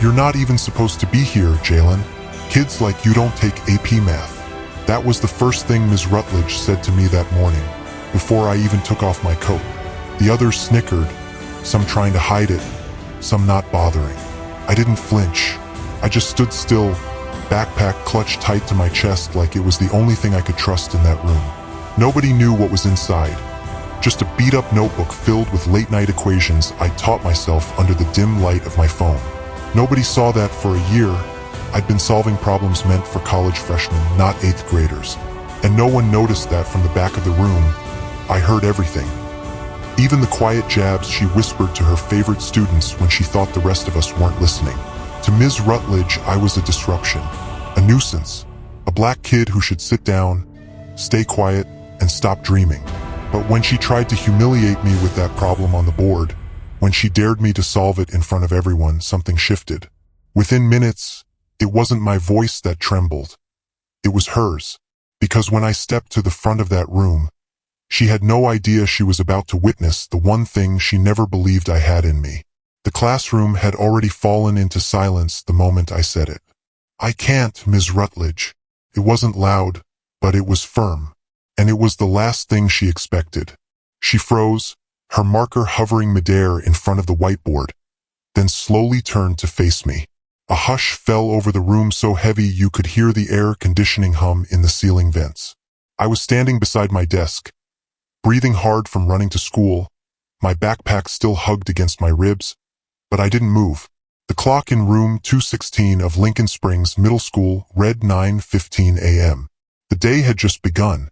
"You're not even supposed to be here, Jalen. Kids like you don't take AP math." That was the first thing Ms. Rutledge said to me that morning, before I even took off my coat. The others snickered, some trying to hide it, some not bothering. I didn't flinch. I just stood still, backpack clutched tight to my chest like it was the only thing I could trust in that room. Nobody knew what was inside. Just a beat-up notebook filled with late-night equations I taught myself under the dim light of my phone. Nobody saw that for a year. I'd been solving problems meant for college freshmen, not 8th graders. And no one noticed that from the back of the room. I heard everything. Even the quiet jabs she whispered to her favorite students when she thought the rest of us weren't listening. To Ms. Rutledge, I was a disruption, a nuisance, a black kid who should sit down, stay quiet, and stop dreaming. But when she tried to humiliate me with that problem on the board, when she dared me to solve it in front of everyone, something shifted. Within minutes, it wasn't my voice that trembled. It was hers. Because when I stepped to the front of that room, she had no idea she was about to witness the one thing she never believed I had in me. The classroom had already fallen into silence the moment I said it. "I can't, Ms. Rutledge." It wasn't loud, but it was firm. And it was the last thing she expected. She froze, her marker hovering midair in front of the whiteboard, then slowly turned to face me. A hush fell over the room so heavy you could hear the air conditioning hum in the ceiling vents. I was standing beside my desk, breathing hard from running to school, my backpack still hugged against my ribs, but I didn't move. The clock in room 216 of Lincoln Springs Middle School read 9:15 a.m. The day had just begun,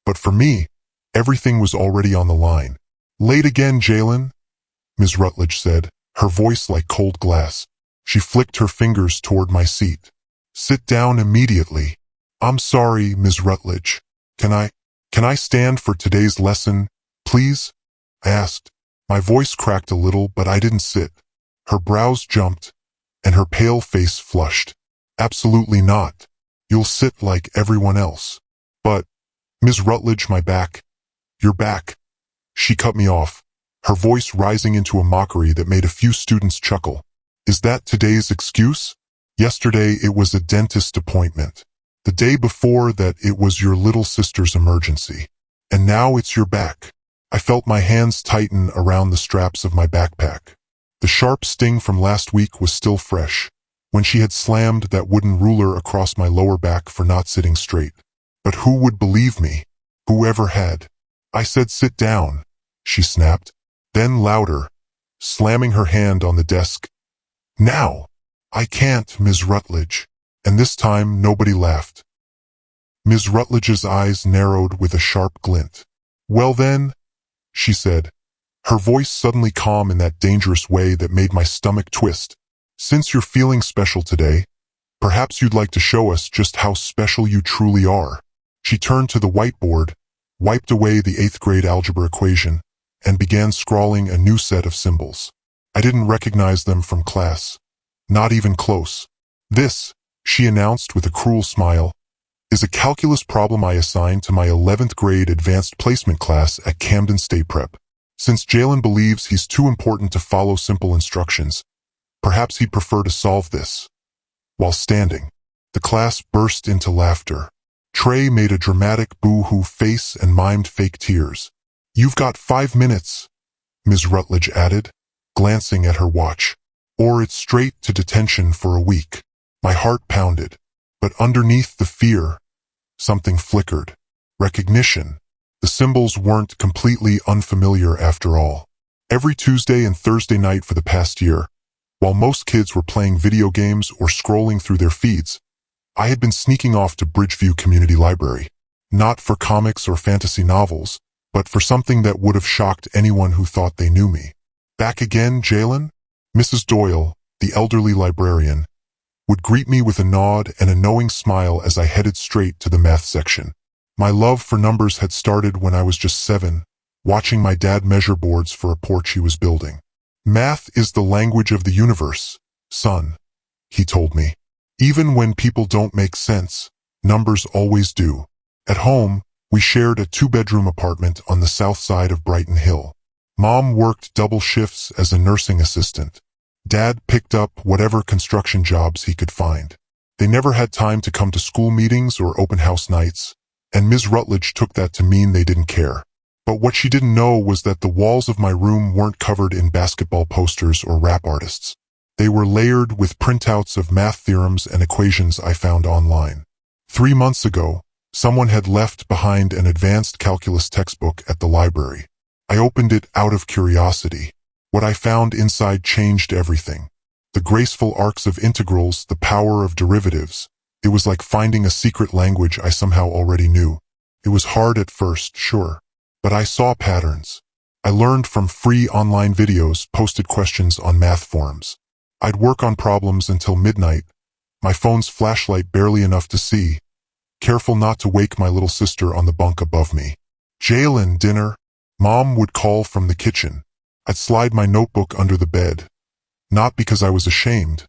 but for me, everything was already on the line. "Late again, Jalen," Ms. Rutledge said, her voice like cold glass. She flicked her fingers toward my seat. "Sit down immediately." "I'm sorry, Ms. Rutledge. Can I stand for today's lesson, please?" I asked. My voice cracked a little, but I didn't sit. Her brows jumped, and her pale face flushed. "Absolutely not. You'll sit like everyone else." "But, Ms. Rutledge, my back." "Your back." She cut me off, her voice rising into a mockery that made a few students chuckle. "Is that today's excuse? Yesterday it was a dentist appointment. The day before that it was your little sister's emergency. And now it's your back." I felt my hands tighten around the straps of my backpack. The sharp sting from last week was still fresh, when she had slammed that wooden ruler across my lower back for not sitting straight. But who would believe me? Whoever had. "I said sit down," she snapped. Then louder, slamming her hand on the desk. "Now." "I can't, Ms. Rutledge." And this time nobody laughed. Ms. Rutledge's eyes narrowed with a sharp glint. "Well then," she said, her voice suddenly calm in that dangerous way that made my stomach twist. "Since you're feeling special today, perhaps you'd like to show us just how special you truly are." She turned to the whiteboard, wiped away the 8th grade algebra equation, and began scrawling a new set of symbols. I didn't recognize them from class. Not even close. "This," she announced with a cruel smile, "is a calculus problem I assigned to my 11th grade advanced placement class at Camden State Prep. Since Jalen believes he's too important to follow simple instructions, perhaps he'd prefer to solve this." While standing, the class burst into laughter. Trey made a dramatic boo-hoo face and mimed fake tears. "You've got 5 minutes," Ms. Rutledge added, glancing at her watch. "Or it's straight to detention for a week." My heart pounded, but underneath the fear, something flickered. Recognition. The symbols weren't completely unfamiliar after all. Every Tuesday and Thursday night for the past year, while most kids were playing video games or scrolling through their feeds, I had been sneaking off to Bridgeview Community Library. Not for comics or fantasy novels, but for something that would have shocked anyone who thought they knew me. "Back again, Jalen?" Mrs. Doyle, the elderly librarian, would greet me with a nod and a knowing smile as I headed straight to the math section. My love for numbers had started when I was just 7, watching my dad measure boards for a porch he was building. "Math is the language of the universe, son," he told me. "Even when people don't make sense, numbers always do." At home, we shared a 2-bedroom apartment on the south side of Brighton Hill. Mom worked double shifts as a nursing assistant, Dad picked up whatever construction jobs he could find. They never had time to come to school meetings or open house nights, and Ms. Rutledge took that to mean they didn't care. But what she didn't know was that the walls of my room weren't covered in basketball posters or rap artists. They were layered with printouts of math theorems and equations I found online. 3 months ago, someone had left behind an advanced calculus textbook at the library. I opened it out of curiosity. What I found inside changed everything. The graceful arcs of integrals, the power of derivatives. It was like finding a secret language I somehow already knew. It was hard at first, sure. But I saw patterns. I learned from free online videos, posted questions on math forums. I'd work on problems until midnight, my phone's flashlight barely enough to see, careful not to wake my little sister on the bunk above me. "Jalen, dinner." Mom would call from the kitchen. I'd slide my notebook under the bed. Not because I was ashamed,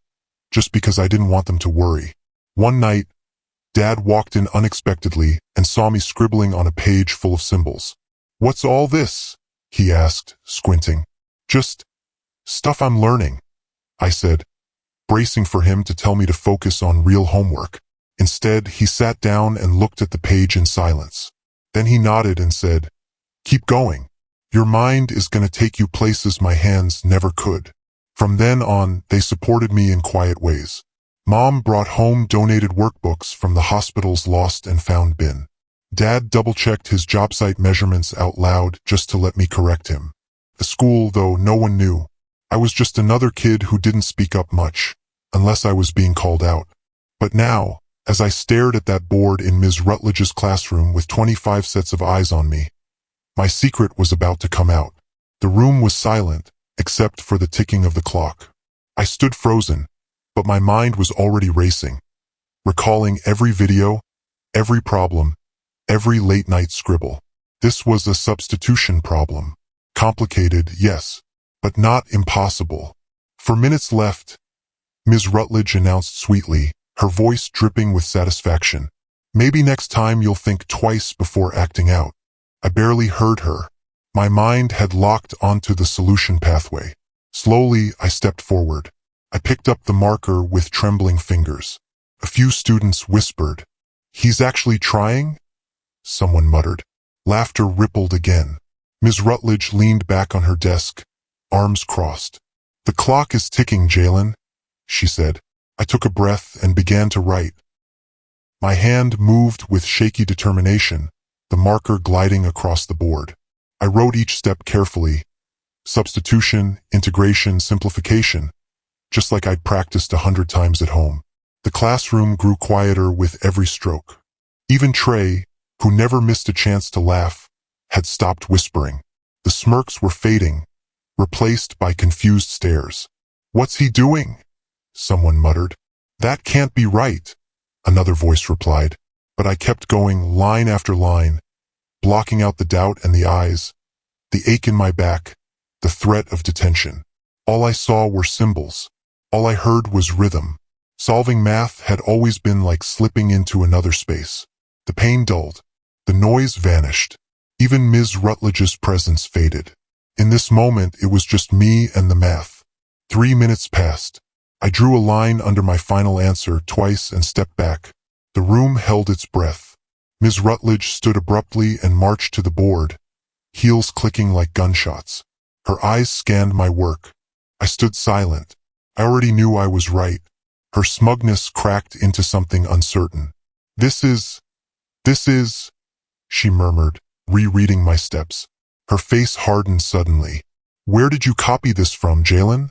just because I didn't want them to worry. One night, Dad walked in unexpectedly and saw me scribbling on a page full of symbols. "What's all this?" he asked, squinting. "Just stuff I'm learning," I said, bracing for him to tell me to focus on real homework. Instead, he sat down and looked at the page in silence. Then he nodded and said, "Keep going. Your mind is going to take you places my hands never could." From then on, they supported me in quiet ways. Mom brought home donated workbooks from the hospital's lost and found bin. Dad double-checked his job site measurements out loud just to let me correct him. At school, though, no one knew. I was just another kid who didn't speak up much, unless I was being called out. But now, as I stared at that board in Ms. Rutledge's classroom with 25 sets of eyes on me, my secret was about to come out. The room was silent, except for the ticking of the clock. I stood frozen, but my mind was already racing, recalling every video, every problem, every late-night scribble. This was a substitution problem. Complicated, yes, but not impossible. For minutes left, Ms. Rutledge announced sweetly, her voice dripping with satisfaction. "Maybe next time you'll think twice before acting out." I barely heard her. My mind had locked onto the solution pathway. Slowly, I stepped forward. I picked up the marker with trembling fingers. A few students whispered, "He's actually trying?" Someone muttered. Laughter rippled again. Ms. Rutledge leaned back on her desk, arms crossed. "The clock is ticking, Jalen," she said. I took a breath and began to write. My hand moved with shaky determination, the marker gliding across the board. I wrote each step carefully. Substitution, integration, simplification, just like I'd practiced 100 times at home. The classroom grew quieter with every stroke. Even Trey, who never missed a chance to laugh, had stopped whispering. The smirks were fading, replaced by confused stares. "What's he doing?" someone muttered. "That can't be right," another voice replied. But I kept going line after line, blocking out the doubt and the eyes, the ache in my back, the threat of detention. All I saw were symbols. All I heard was rhythm. Solving math had always been like slipping into another space. The pain dulled. The noise vanished. Even Ms. Rutledge's presence faded. In this moment, it was just me and the math. 3 minutes passed. I drew a line under my final answer twice and stepped back. The room held its breath. Ms. Rutledge stood abruptly and marched to the board, heels clicking like gunshots. Her eyes scanned my work. I stood silent. I already knew I was right. Her smugness cracked into something uncertain. This is, she murmured, rereading my steps. Her face hardened suddenly. "Where did you copy this from, Jalen?"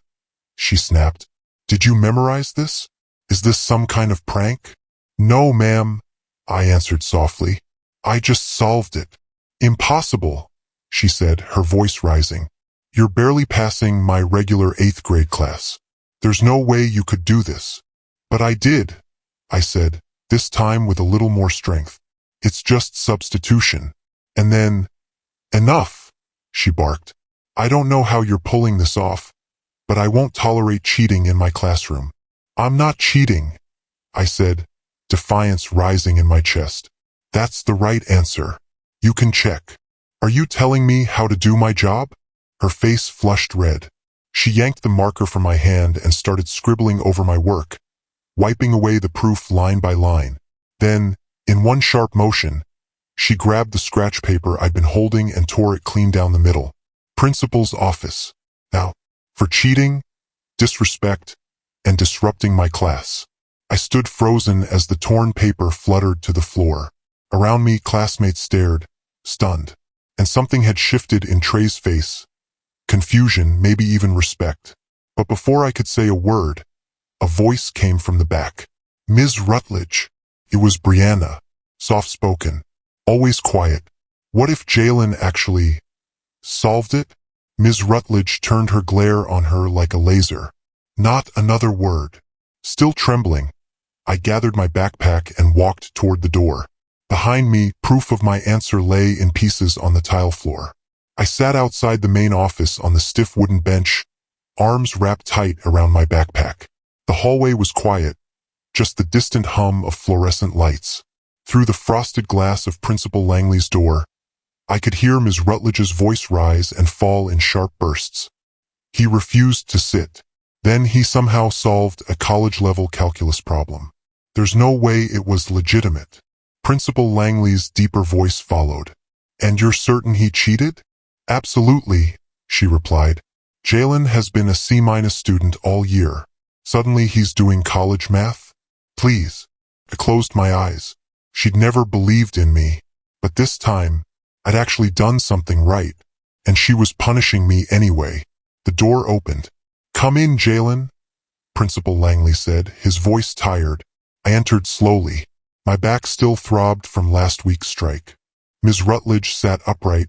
she snapped. "Did you memorize this? Is this some kind of prank?" "No, ma'am," I answered softly. "I just solved it." "Impossible," she said, her voice rising. "You're barely passing my regular 8th grade class. There's no way you could do this." "But I did," I said, this time with a little more strength. "It's just substitution." And then, "Enough," she barked. "I don't know how you're pulling this off, but I won't tolerate cheating in my classroom." "I'm not cheating," I said, defiance rising in my chest. "That's the right answer. You can check." "Are you telling me how to do my job?" Her face flushed red. She yanked the marker from my hand and started scribbling over my work, wiping away the proof line by line. Then, in one sharp motion, she grabbed the scratch paper I'd been holding and tore it clean down the middle. Principal's office. Now, for cheating, disrespect, and disrupting my class. I stood frozen as the torn paper fluttered to the floor. Around me, classmates stared, stunned. And something had shifted in Trey's face. Confusion, maybe even respect. But before I could say a word, a voice came from the back. Ms. Rutledge. It was Brianna, soft-spoken, always quiet. What if Jalen actually solved it? Ms. Rutledge turned her glare on her like a laser. Not another word. Still trembling, I gathered my backpack and walked toward the door. Behind me, proof of my answer lay in pieces on the tile floor. I sat outside the main office on the stiff wooden bench, arms wrapped tight around my backpack. The hallway was quiet, just the distant hum of fluorescent lights. Through the frosted glass of Principal Langley's door, I could hear Ms. Rutledge's voice rise and fall in sharp bursts. He refused to sit. Then he somehow solved a college-level calculus problem. There's no way it was legitimate. Principal Langley's deeper voice followed. And you're certain he cheated? Absolutely, she replied. Jalen has been a C- student all year. Suddenly he's doing college math? Please. I closed my eyes. She'd never believed in me. But this time, I'd actually done something right. And she was punishing me anyway. The door opened. Come in, Jalen, Principal Langley said, his voice tired. I entered slowly. My back still throbbed from last week's strike. Ms. Rutledge sat upright,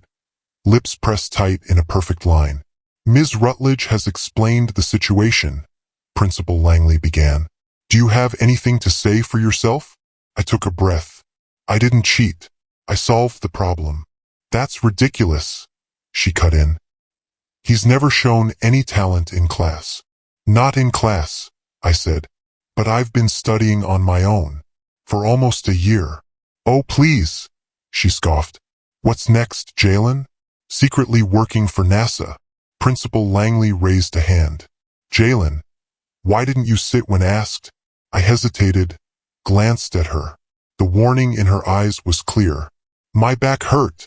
lips pressed tight in a perfect line. Ms. Rutledge has explained the situation, Principal Langley began. Do you have anything to say for yourself? I took a breath. I didn't cheat. I solved the problem. That's ridiculous, she cut in. He's never shown any talent in class. Not in class, I said. But I've been studying on my own. For almost a year. Oh, please, she scoffed. What's next, Jalen? Secretly working for NASA. Principal Langley raised a hand. Jalen, why didn't you sit when asked? I hesitated, glanced at her. The warning in her eyes was clear. My back hurt,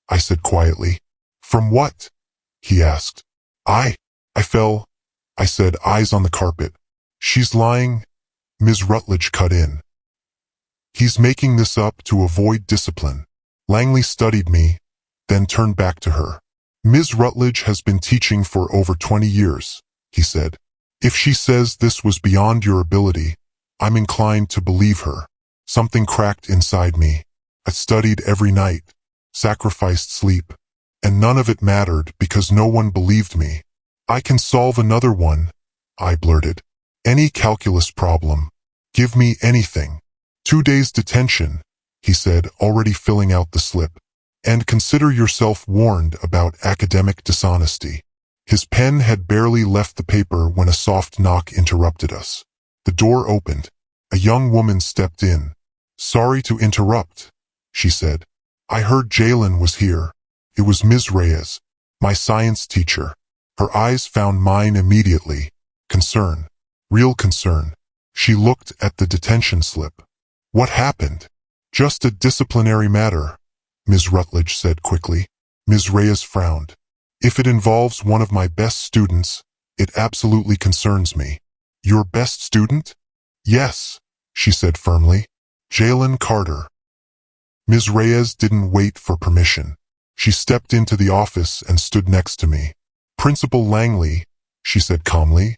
I said quietly. From what? He asked. I fell, I said, eyes on the carpet. She's lying, Ms. Rutledge cut in. He's making this up to avoid discipline. Langley studied me, then turned back to her. Ms. Rutledge has been teaching for over 20 years, he said. If she says this was beyond your ability, I'm inclined to believe her. Something cracked inside me. I studied every night, sacrificed sleep, and none of it mattered because no one believed me. I can solve another one, I blurted. Any calculus problem. Give me anything. 2 days detention, he said, already filling out the slip. And consider yourself warned about academic dishonesty. His pen had barely left the paper when a soft knock interrupted us. The door opened. A young woman stepped in. Sorry to interrupt, she said. I heard Jalen was here. It was Ms. Reyes, my science teacher. Her eyes found mine immediately. Concern. Real concern. She looked at the detention slip. What happened? Just a disciplinary matter, Ms. Rutledge said quickly. Ms. Reyes frowned. If it involves one of my best students, it absolutely concerns me. Your best student? Yes, she said firmly. Jalen Carter. Ms. Reyes didn't wait for permission. She stepped into the office and stood next to me. Principal Langley, she said calmly.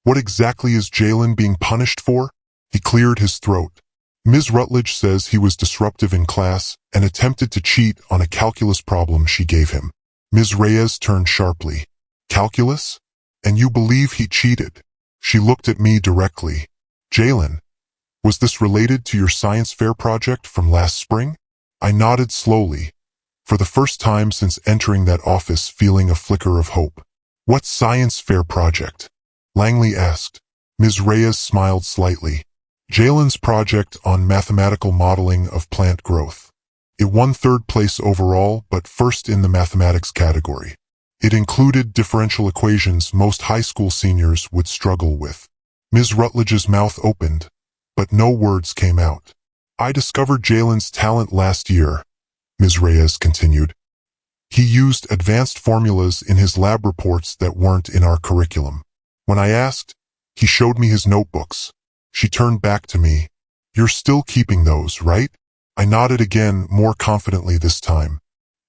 What exactly is Jalen being punished for? He cleared his throat. Ms. Rutledge says he was disruptive in class and attempted to cheat on a calculus problem she gave him. Ms. Reyes turned sharply. Calculus? And you believe he cheated? She looked at me directly. Jalen, was this related to your science fair project from last spring? I nodded slowly, for the first time since entering that office feeling a flicker of hope. What science fair project? Langley asked. Ms. Reyes smiled slightly. Jalen's project on mathematical modeling of plant growth. It won 3rd place overall, but first in the mathematics category. It included differential equations most high school seniors would struggle with. Ms. Rutledge's mouth opened, but no words came out. I discovered Jalen's talent last year, Ms. Reyes continued. He used advanced formulas in his lab reports that weren't in our curriculum. When I asked, he showed me his notebooks. She turned back to me. You're still keeping those, right? I nodded again, more confidently this time.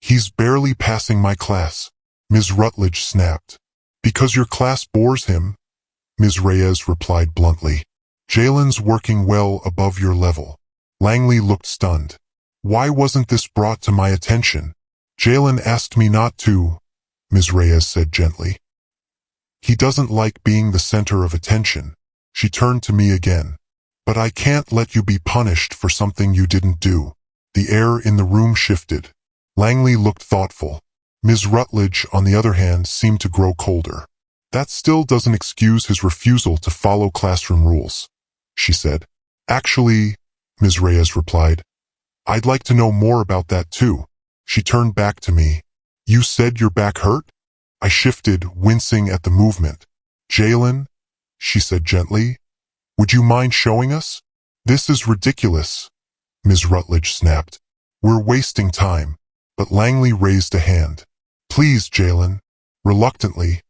He's barely passing my class, Ms. Rutledge snapped. Because your class bores him, Ms. Reyes replied bluntly. Jalen's working well above your level. Langley looked stunned. Why wasn't this brought to my attention? Jalen asked me not to, Ms. Reyes said gently. He doesn't like being the center of attention. She turned to me again. But I can't let you be punished for something you didn't do. The air in the room shifted. Langley looked thoughtful. Ms. Rutledge, on the other hand, seemed to grow colder. That still doesn't excuse his refusal to follow classroom rules, she said. Actually, Ms. Reyes replied, I'd like to know more about that too. She turned back to me. You said your back hurt? I shifted, wincing at the movement. Jalen, she said gently, would you mind showing us? This is ridiculous, Ms. Rutledge snapped. We're wasting time. But Langley raised a hand. Please, Jalen. Reluctantly,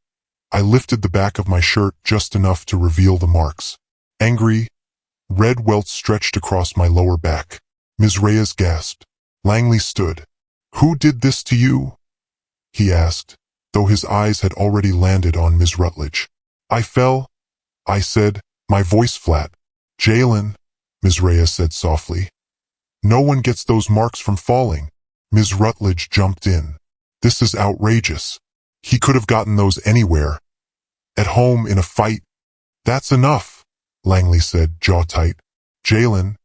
I lifted the back of my shirt just enough to reveal the marks. Angry, red welts stretched across my lower back. Ms. Reyes gasped. Langley stood. Who did this to you? He asked, though his eyes had already landed on Ms. Rutledge. I fell, I said, my voice flat. Jalen, Ms. Reyes said softly. No one gets those marks from falling. Ms. Rutledge jumped in. This is outrageous. He could have gotten those anywhere. At home, in a fight. That's enough, Langley said, jaw tight. Jalen,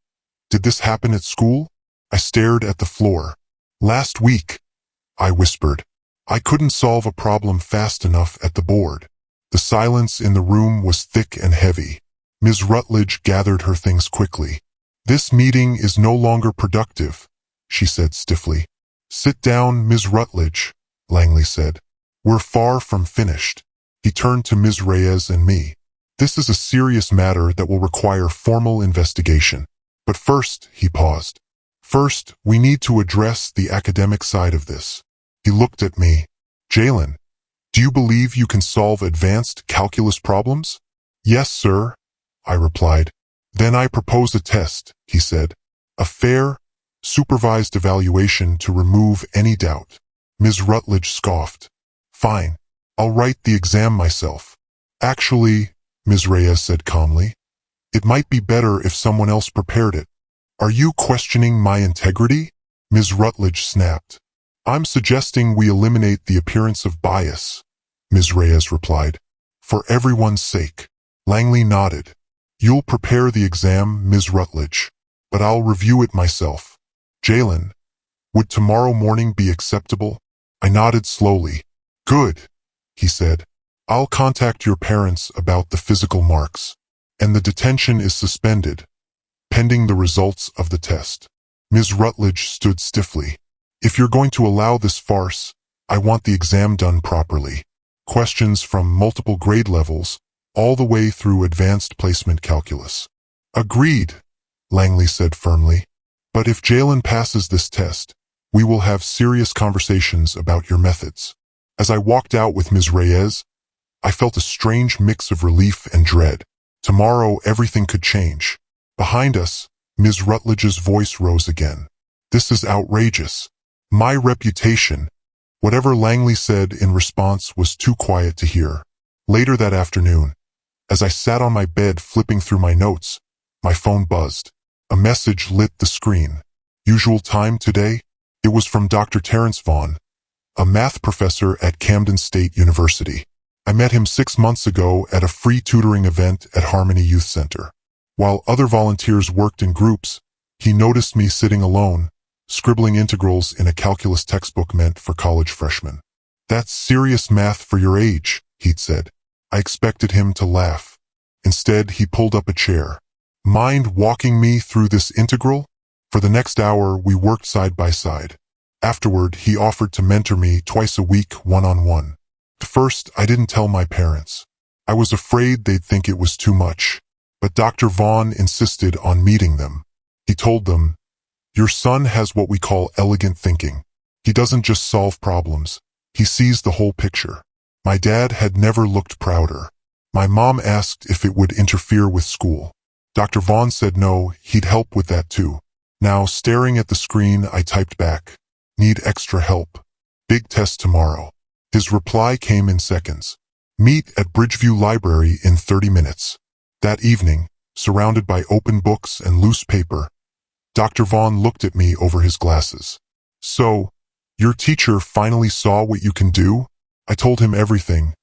did this happen at school? I stared at the floor. Last week, I whispered. I couldn't solve a problem fast enough at the board. The silence in the room was thick and heavy. Ms. Rutledge gathered her things quickly. This meeting is no longer productive, she said stiffly. Sit down, Ms. Rutledge, Langley said. We're far from finished. He turned to Ms. Reyes and me. This is a serious matter that will require formal investigation. But first, he paused. First, we need to address the academic side of this. He looked at me. Jalen, do you believe you can solve advanced calculus problems? Yes, sir, I replied. Then I propose a test, he said. A fair, supervised evaluation to remove any doubt. Ms. Rutledge scoffed. Fine. I'll write the exam myself. Actually, Ms. Reyes said calmly, it might be better if someone else prepared it. Are you questioning my integrity? Ms. Rutledge snapped. I'm suggesting we eliminate the appearance of bias, Ms. Reyes replied. For everyone's sake. Langley nodded. You'll prepare the exam, Ms. Rutledge, but I'll review it myself. Jalen, would tomorrow morning be acceptable? I nodded slowly. Good, he said. I'll contact your parents about the physical marks, and the detention is suspended, pending the results of the test. Ms. Rutledge stood stiffly. If you're going to allow this farce, I want the exam done properly. Questions from multiple grade levels, all the way through advanced placement calculus. Agreed, Langley said firmly. But if Jalen passes this test, we will have serious conversations about your methods. As I walked out with Ms. Reyes, I felt a strange mix of relief and dread. Tomorrow everything could change. Behind us, Ms. Rutledge's voice rose again. This is outrageous. My reputation. Whatever Langley said in response was too quiet to hear. Later that afternoon, as I sat on my bed flipping through my notes, my phone buzzed. A message lit the screen. Usual time today? It was from Dr. Terrence Vaughn, a math professor at Camden State University. I met him 6 months ago at a free tutoring event at Harmony Youth Center. While other volunteers worked in groups, he noticed me sitting alone, scribbling integrals in a calculus textbook meant for college freshmen. That's serious math for your age, he'd said. I expected him to laugh. Instead, he pulled up a chair. Mind walking me through this integral? For the next hour, we worked side by side. Afterward, he offered to mentor me twice a week, one-on-one. At first, I didn't tell my parents. I was afraid they'd think it was too much. But Dr. Vaughn insisted on meeting them. He told them, "Your son has what we call elegant thinking. He doesn't just solve problems. He sees the whole picture." My dad had never looked prouder. My mom asked if it would interfere with school. Dr. Vaughn said no, he'd help with that too. Now, staring at the screen, I typed back, "Need extra help. Big test tomorrow." His reply came in seconds. "Meet at Bridgeview Library in 30 minutes. That evening, surrounded by open books and loose paper, Dr. Vaughn looked at me over his glasses. "So, your teacher finally saw what you can do?" I told him everything.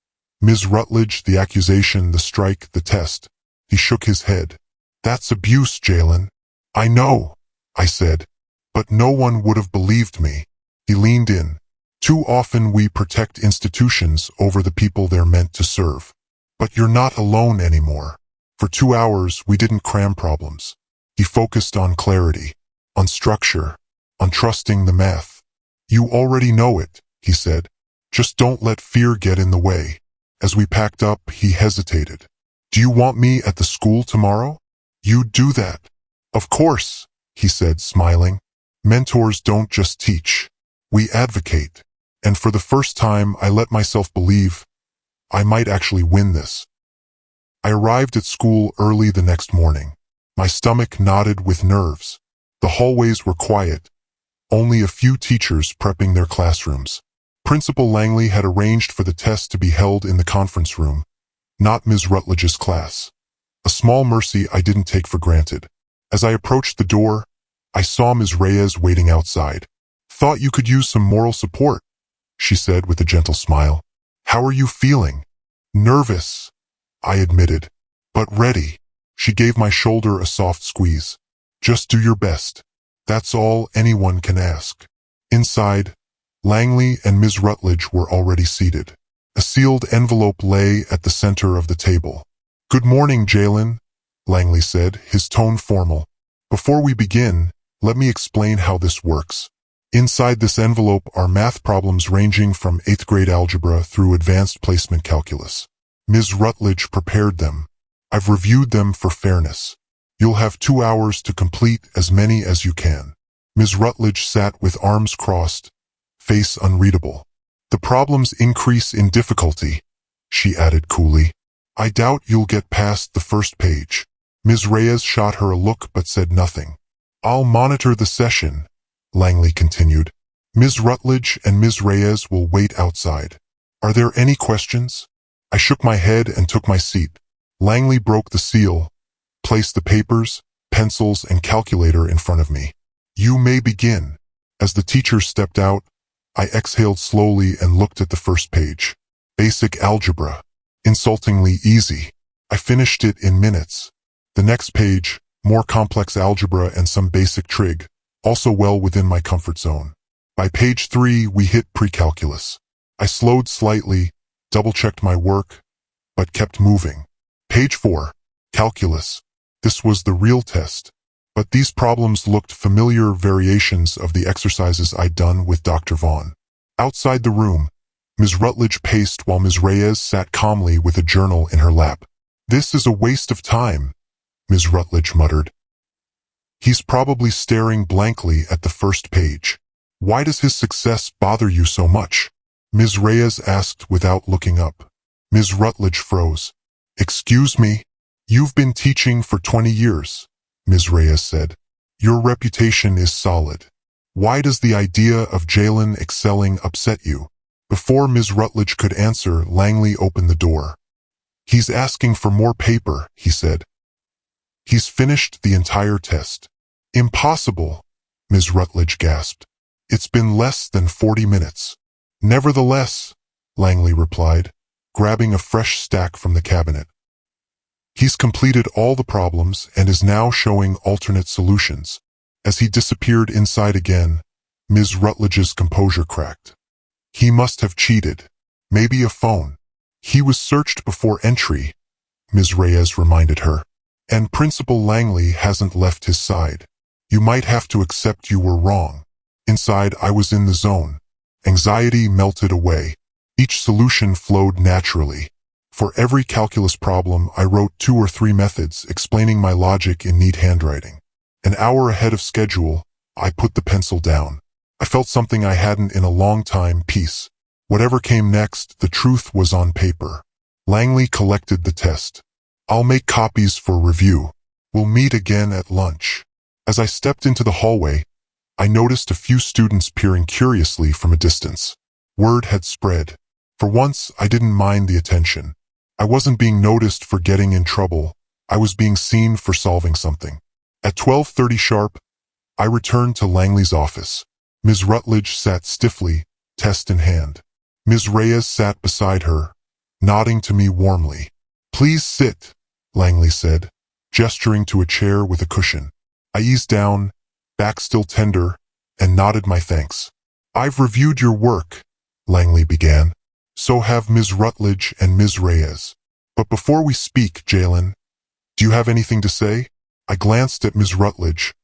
Ms. Rutledge, the accusation, the strike, the test. He shook his head. "That's abuse, Jalen." "I know," I said, "but no one would have believed me." He leaned in. "Too often we protect institutions over the people they're meant to serve. But you're not alone anymore." For 2 hours, we didn't cram problems. He focused on clarity, on structure, on trusting the math. "You already know it," he said. "Just don't let fear get in the way." As we packed up, he hesitated. "Do you want me at the school tomorrow?" "You'd do that." "Of course," he said, smiling. "Mentors don't just teach. We advocate." And for the first time, I let myself believe I might actually win this. I arrived at school early the next morning. My stomach knotted with nerves. The hallways were quiet. Only a few teachers prepping their classrooms. Principal Langley had arranged for the test to be held in the conference room, not Ms. Rutledge's class. A small mercy I didn't take for granted. As I approached the door, I saw Ms. Reyes waiting outside. "Thought you could use some moral support," she said with a gentle smile. "How are you feeling?" "Nervous," I admitted, "but ready." She gave my shoulder a soft squeeze. "Just do your best. That's all anyone can ask." Inside, Langley and Ms. Rutledge were already seated. A sealed envelope lay at the center of the table. "Good morning, Jalen," Langley said, his tone formal. "Before we begin, let me explain how this works. Inside this envelope are math problems ranging from 8th grade algebra through advanced placement calculus. Ms. Rutledge prepared them. I've reviewed them for fairness. You'll have 2 hours to complete as many as you can." Ms. Rutledge sat with arms crossed, face unreadable. "The problems increase in difficulty," she added coolly. "I doubt you'll get past the first page." Ms. Reyes shot her a look but said nothing. "I'll monitor the session," Langley continued. "Ms. Rutledge and Ms. Reyes will wait outside. Are there any questions?" I shook my head and took my seat. Langley broke the seal, placed the papers, pencils, and calculator in front of me. "You may begin." As the teacher stepped out, I exhaled slowly and looked at the first page. Basic algebra. Insultingly easy. I finished it in minutes. The next page, more complex algebra and some basic trig, also well within my comfort zone. By page 3, we hit pre-calculus. I slowed slightly, double-checked my work, but kept moving. Page 4, calculus. This was the real test. But these problems looked familiar variations of the exercises I'd done with Dr. Vaughn. Outside the room, Ms. Rutledge paced while Ms. Reyes sat calmly with a journal in her lap. "This is a waste of time," Ms. Rutledge muttered. "He's probably staring blankly at the first page. Why does his success bother you so much?" Ms. Reyes asked without looking up. Ms. Rutledge froze. "Excuse me? You've been teaching for 20 years, Ms. Reyes said. "Your reputation is solid. Why does the idea of Jalen excelling upset you?" Before Ms. Rutledge could answer, Langley opened the door. "He's asking for more paper," he said. "He's finished the entire test." "Impossible," Ms. Rutledge gasped. "It's been less than 40 minutes. "Nevertheless," Langley replied, grabbing a fresh stack from the cabinet. "He's completed all the problems and is now showing alternate solutions." As he disappeared inside again, Ms. Rutledge's composure cracked. "He must have cheated. Maybe a phone." "He was searched before entry," Ms. Reyes reminded her. "And Principal Langley hasn't left his side. You might have to accept you were wrong." Inside, I was in the zone. Anxiety melted away. Each solution flowed naturally. For every calculus problem, I wrote 2 or 3 methods explaining my logic in neat handwriting. An hour ahead of schedule, I put the pencil down. I felt something I hadn't in a long time, peace. Whatever came next, the truth was on paper. Langley collected the test. I'll make copies for review. We'll meet again at lunch. As I stepped into the hallway, I noticed a few students peering curiously from a distance. Word had spread. For once, I didn't mind the attention. I wasn't being noticed for getting in trouble. I was being seen for solving something. At 12:30 sharp, I returned to Langley's office. Ms. Rutledge sat stiffly, test in hand. Ms. Reyes sat beside her, nodding to me warmly. "Please sit," Langley said, gesturing to a chair with a cushion. I eased down, back still tender, and nodded my thanks. "I've reviewed your work," Langley began. "So have Ms. Rutledge and Ms. Reyes. But before we speak, Jalen, do you have anything to say?" I glanced at Ms. Rutledge,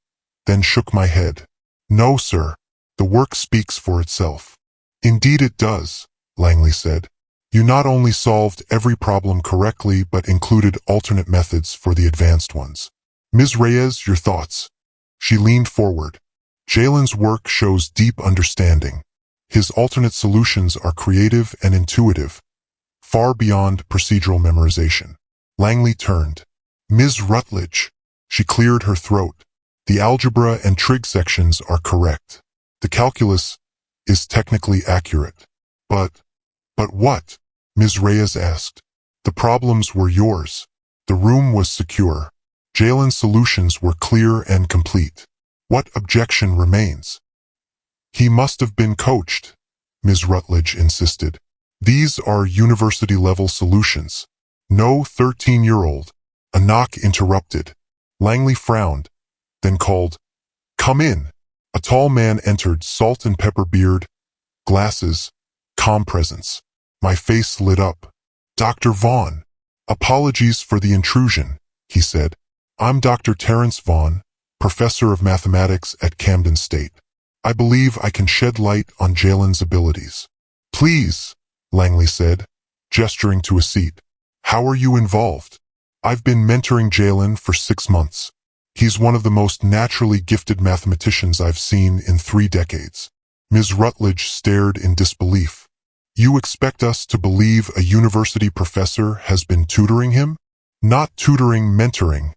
then shook my head. "No, sir. The work speaks for itself." "Indeed it does," Langley said. "You not only solved every problem correctly but included alternate methods for the advanced ones. Ms. Reyes, your thoughts?" She leaned forward. "Jalen's work shows deep understanding. His alternate solutions are creative and intuitive, far beyond procedural memorization." Langley turned. "Ms. Rutledge." She cleared her throat. "The algebra and trig sections are correct. The calculus is technically accurate. But what?" Ms. Reyes asked. "The problems were yours. The room was secure. Jalen's solutions were clear and complete. What objection remains?" "He must have been coached," Ms. Rutledge insisted. "These are university-level solutions. No 13-year-old. A knock interrupted. Langley frowned, then called, "Come in." A tall man entered, salt and pepper beard, glasses, calm presence. My face lit up. "Dr. Vaughn." "Apologies for the intrusion," he said. "I'm Dr. Terrence Vaughn, professor of mathematics at Camden State. I believe I can shed light on Jalen's abilities." "Please," Langley said, gesturing to a seat. "How are you involved?" "I've been mentoring Jalen for 6 months. He's one of the most naturally gifted mathematicians I've seen in 3 decades. Ms. Rutledge stared in disbelief. "You expect us to believe a university professor has been tutoring him?" "Not tutoring, mentoring,"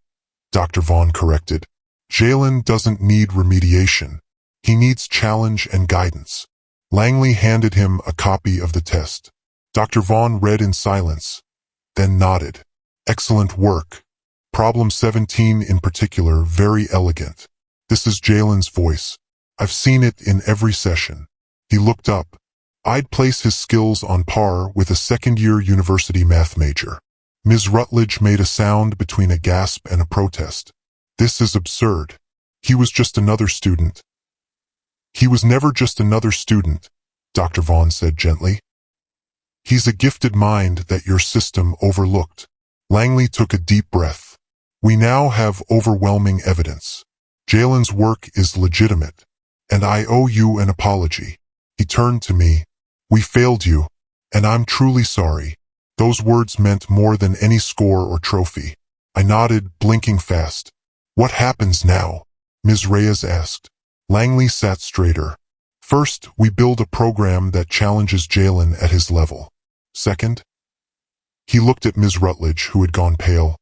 Dr. Vaughn corrected. "Jalen doesn't need remediation. He needs challenge and guidance." Langley handed him a copy of the test. Dr. Vaughn read in silence, then nodded. "Excellent work. Problem 17 in particular, very elegant. This is Jalen's voice. I've seen it in every session." He looked up. "I'd place his skills on par with a second-year university math major." Ms. Rutledge made a sound between a gasp and a protest. "This is absurd. He was just another student." "He was never just another student," Dr. Vaughn said gently. "He's a gifted mind that your system overlooked." Langley took a deep breath. "We now have overwhelming evidence. Jalen's work is legitimate, and I owe you an apology." He turned to me. "We failed you, and I'm truly sorry." Those words meant more than any score or trophy. I nodded, blinking fast. "What happens now?" Ms. Reyes asked. Langley sat straighter. "First, we build a program that challenges Jalen at his level. Second," he looked at Ms. Rutledge, who had gone pale,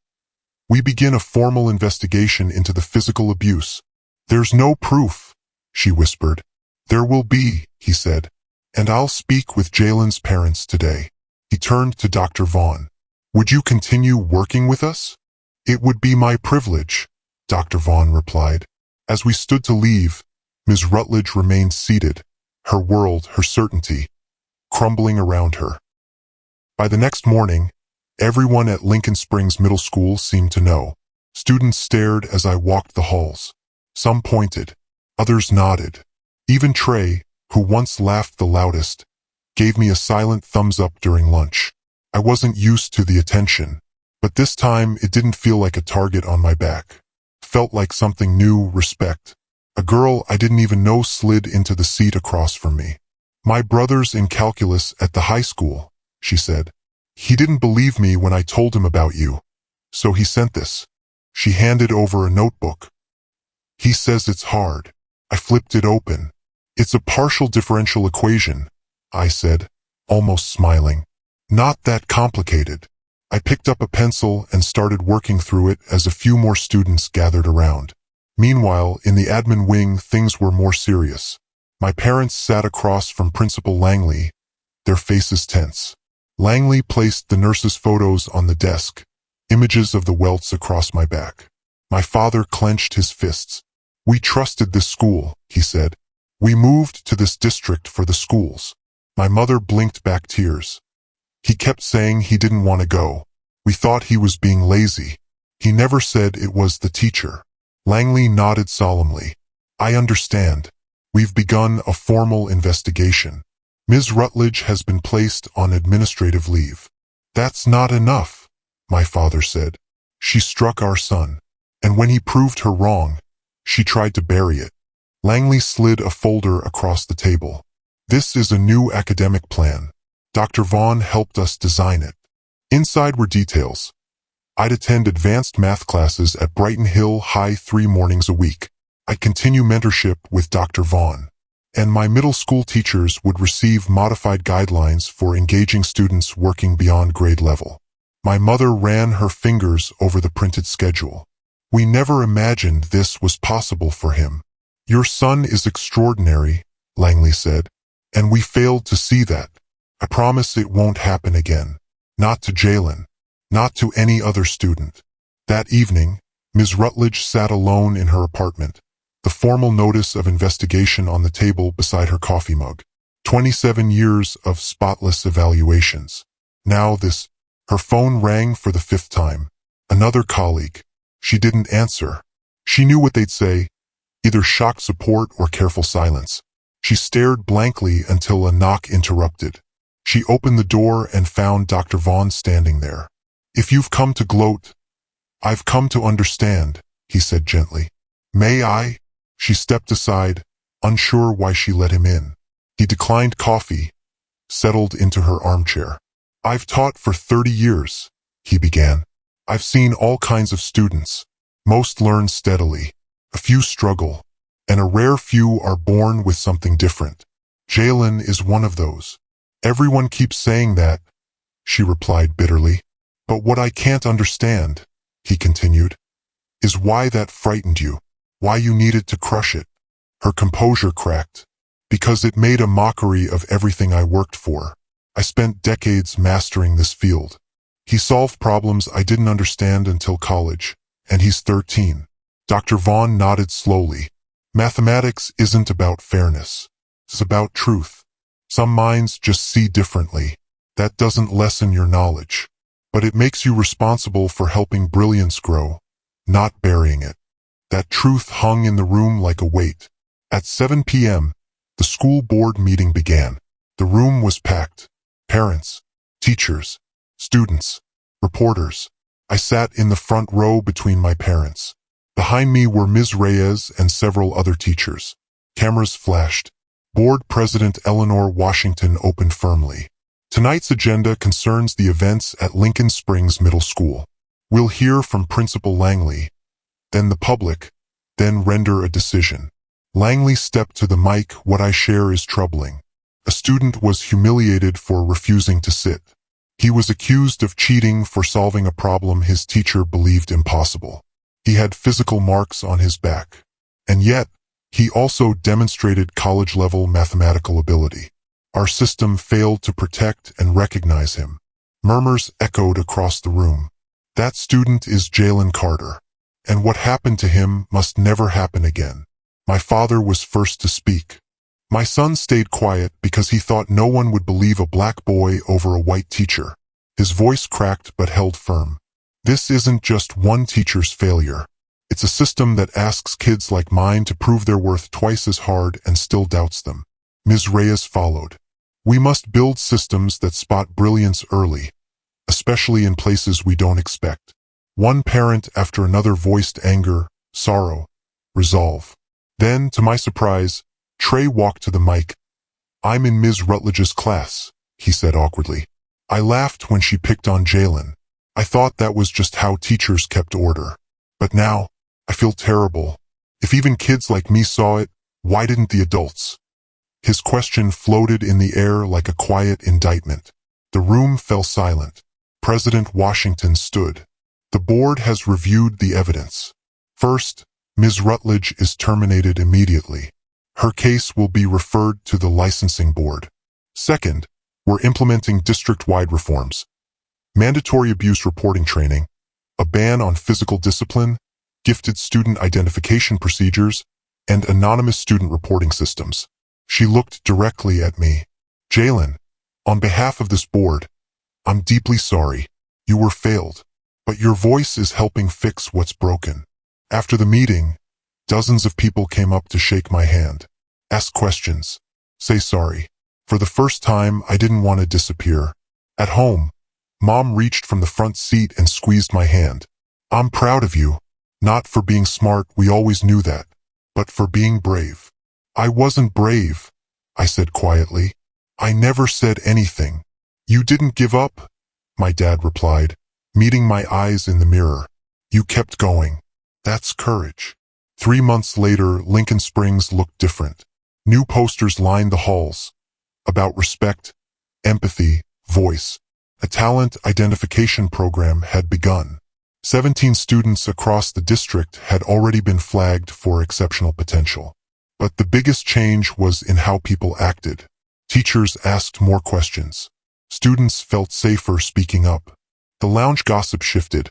"we begin a formal investigation into the physical abuse." "There's no proof," she whispered. "There will be," he said. "And I'll speak with Jalen's parents today." He turned to Dr. Vaughn. "Would you continue working with us?" "It would be my privilege," Dr. Vaughn replied. As we stood to leave, Ms. Rutledge remained seated, her world, her certainty, crumbling around her. By the next morning, everyone at Lincoln Springs Middle School seemed to know. Students stared as I walked the halls. Some pointed, others nodded. Even Trey, who once laughed the loudest, gave me a silent thumbs up during lunch. I wasn't used to the attention, but this time it didn't feel like a target on my back. Felt like something new, respect. A girl I didn't even know slid into the seat across from me. My brother's in calculus at the high school, she said. He didn't believe me when I told him about you, so he sent this. She handed over a notebook. He says it's hard. I flipped it open. It's a partial differential equation, I said, almost smiling. Not that complicated. I picked up a pencil and started working through it as a few more students gathered around. Meanwhile, in the admin wing, things were more serious. My parents sat across from Principal Langley, their faces tense. Langley placed the nurses' photos on the desk, images of the welts across my back. My father clenched his fists. We trusted this school, he said. We moved to this district for the schools. My mother blinked back tears. He kept saying he didn't want to go. We thought he was being lazy. He never said it was the teacher. Langley nodded solemnly. I understand. We've begun a formal investigation. Ms. Rutledge has been placed on administrative leave. That's not enough, my father said. She struck our son. And when he proved her wrong, she tried to bury it. Langley slid a folder across the table. This is a new academic plan. Dr. Vaughn helped us design it. Inside were details. I'd attend advanced math classes at Brighton Hill High 3 mornings a week. I'd continue mentorship with Dr. Vaughn. And my middle school teachers would receive modified guidelines for engaging students working beyond grade level. My mother ran her fingers over the printed schedule. We never imagined this was possible for him. Your son is extraordinary, Langley said, and we failed to see that. I promise it won't happen again. Not to Jalen. Not to any other student. That evening, Ms. Rutledge sat alone in her apartment, the formal notice of investigation on the table beside her coffee mug. 27 years of spotless evaluations. Now this. Her phone rang for the 5th time. Another colleague. She didn't answer. She knew what they'd say, either shocked support or careful silence. She stared blankly until a knock interrupted. She opened the door and found Dr. Vaughn standing there. If you've come to gloat, I've come to understand, he said gently. May I? She stepped aside, unsure why she let him in. He declined coffee, settled into her armchair. I've taught for 30 years, he began. I've seen all kinds of students. Most learn steadily. A few struggle. And a rare few are born with something different. Jalen is one of those. Everyone keeps saying that, she replied bitterly. But what I can't understand, he continued, is why that frightened you. Why you needed to crush it. Her composure cracked. Because it made a mockery of everything I worked for. I spent decades mastering this field. He solved problems I didn't understand until college, and he's 13. Dr. Vaughn nodded slowly. Mathematics isn't about fairness. It's about truth. Some minds just see differently. That doesn't lessen your knowledge. But it makes you responsible for helping brilliance grow, not burying it. That truth hung in the room like a weight. At 7 p.m., the school board meeting began. The room was packed. Parents, teachers, students, reporters. I sat in the front row between my parents. Behind me were Ms. Reyes and several other teachers. Cameras flashed. Board President Eleanor Washington opened firmly. Tonight's agenda concerns the events at Lincoln Springs Middle School. We'll hear from Principal Langley, then the public, then render a decision. Langley stepped to the mic. What I share is troubling. A student was humiliated for refusing to sit. He was accused of cheating for solving a problem his teacher believed impossible. He had physical marks on his back. And yet, he also demonstrated college-level mathematical ability. Our system failed to protect and recognize him. Murmurs echoed across the room. That student is Jalen Carter. And what happened to him must never happen again. My father was first to speak. My son stayed quiet because he thought no one would believe a black boy over a white teacher. His voice cracked but held firm. This isn't just one teacher's failure. It's a system that asks kids like mine to prove their worth twice as hard and still doubts them. Ms. Reyes followed. We must build systems that spot brilliance early, especially in places we don't expect. One parent after another voiced anger, sorrow, resolve. Then, to my surprise, Trey walked to the mic. I'm in Ms. Rutledge's class, he said awkwardly. I laughed when she picked on Jalen. I thought that was just how teachers kept order. But now, I feel terrible. If even kids like me saw it, why didn't the adults? His question floated in the air like a quiet indictment. The room fell silent. President Washington stood. The board has reviewed the evidence. First, Ms. Rutledge is terminated immediately. Her case will be referred to the licensing board. Second, we're implementing district-wide reforms. Mandatory abuse reporting training, a ban on physical discipline, gifted student identification procedures, and anonymous student reporting systems. She looked directly at me. Jalen, on behalf of this board, I'm deeply sorry. You were failed, but your voice is helping fix what's broken. After the meeting, dozens of people came up to shake my hand, ask questions, say sorry. For the first time, I didn't want to disappear. At home, Mom reached from the front seat and squeezed my hand. I'm proud of you. Not for being smart, we always knew that, but for being brave. I wasn't brave, I said quietly. I never said anything. You didn't give up, my dad replied, meeting my eyes in the mirror. You kept going. That's courage. 3 months later, Lincoln Springs looked different. New posters lined the halls. About respect, empathy, voice. A talent identification program had begun. 17 students across the district had already been flagged for exceptional potential. But the biggest change was in how people acted. Teachers asked more questions. Students felt safer speaking up. The lounge gossip shifted,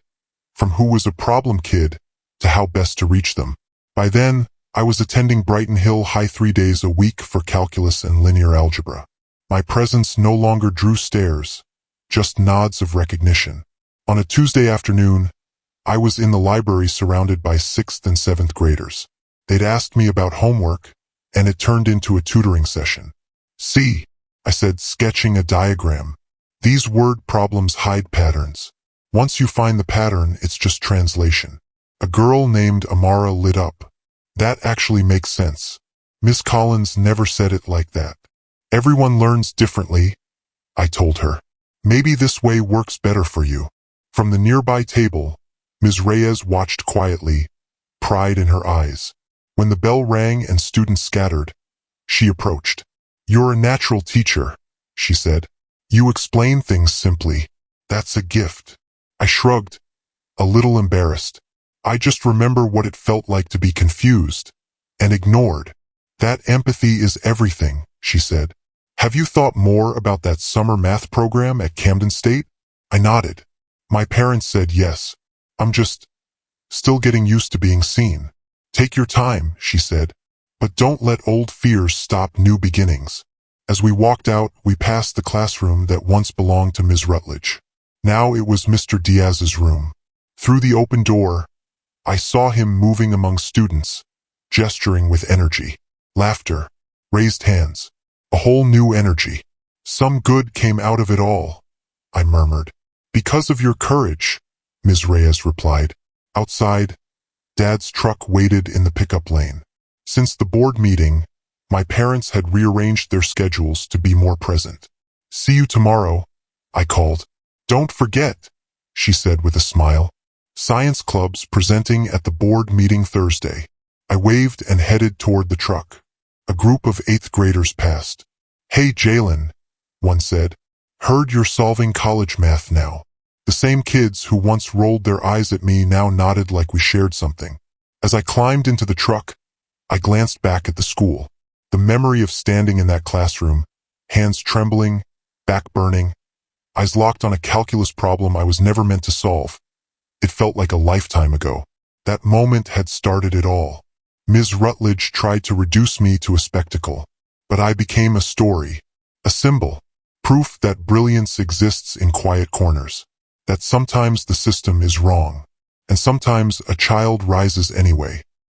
from who was a problem kid to how best to reach them. By then, I was attending Brighton Hill High 3 days a week for calculus and linear algebra. My presence no longer drew stares, just nods of recognition. On a Tuesday afternoon, I was in the library surrounded by 6th and 7th graders. They'd asked me about homework, and it turned into a tutoring session. See, I said, sketching a diagram. These word problems hide patterns. Once you find the pattern, it's just translation. A girl named Amara lit up. That actually makes sense. Miss Collins never said it like that. Everyone learns differently, I told her. Maybe this way works better for you. From the nearby table, Ms. Reyes watched quietly, pride in her eyes. When the bell rang and students scattered, she approached. You're a natural teacher, she said. You explain things simply. That's a gift. I shrugged, a little embarrassed. I just remember what it felt like to be confused and ignored. That empathy is everything, she said. Have you thought more about that summer math program at Camden State? I nodded. My parents said yes. I'm just still getting used to being seen. Take your time, she said. But don't let old fears stop new beginnings. As we walked out, we passed the classroom that once belonged to Ms. Rutledge. Now it was Mr. Diaz's room. Through the open door, I saw him moving among students, gesturing with energy, laughter, raised hands, a whole new energy. Some good came out of it all, I murmured. Because of your courage, Ms. Reyes replied. Outside, Dad's truck waited in the pickup lane. Since the board meeting, my parents had rearranged their schedules to be more present. See you tomorrow, I called. Don't forget, she said with a smile. Science clubs presenting at the board meeting Thursday. I waved and headed toward the truck. A group of 8th graders passed. Hey Jalen, one said. Heard you're solving college math now. The same kids who once rolled their eyes at me now nodded like we shared something. As I climbed into the truck, I glanced back at the school. The memory of standing in that classroom, hands trembling, back burning, eyes locked on a calculus problem I was never meant to solve. It felt like a lifetime ago. That moment had started it all. Ms. Rutledge tried to reduce me to a spectacle, but I became a story, a symbol, proof that brilliance exists in quiet corners, that sometimes the system is wrong, and sometimes a child rises anyway.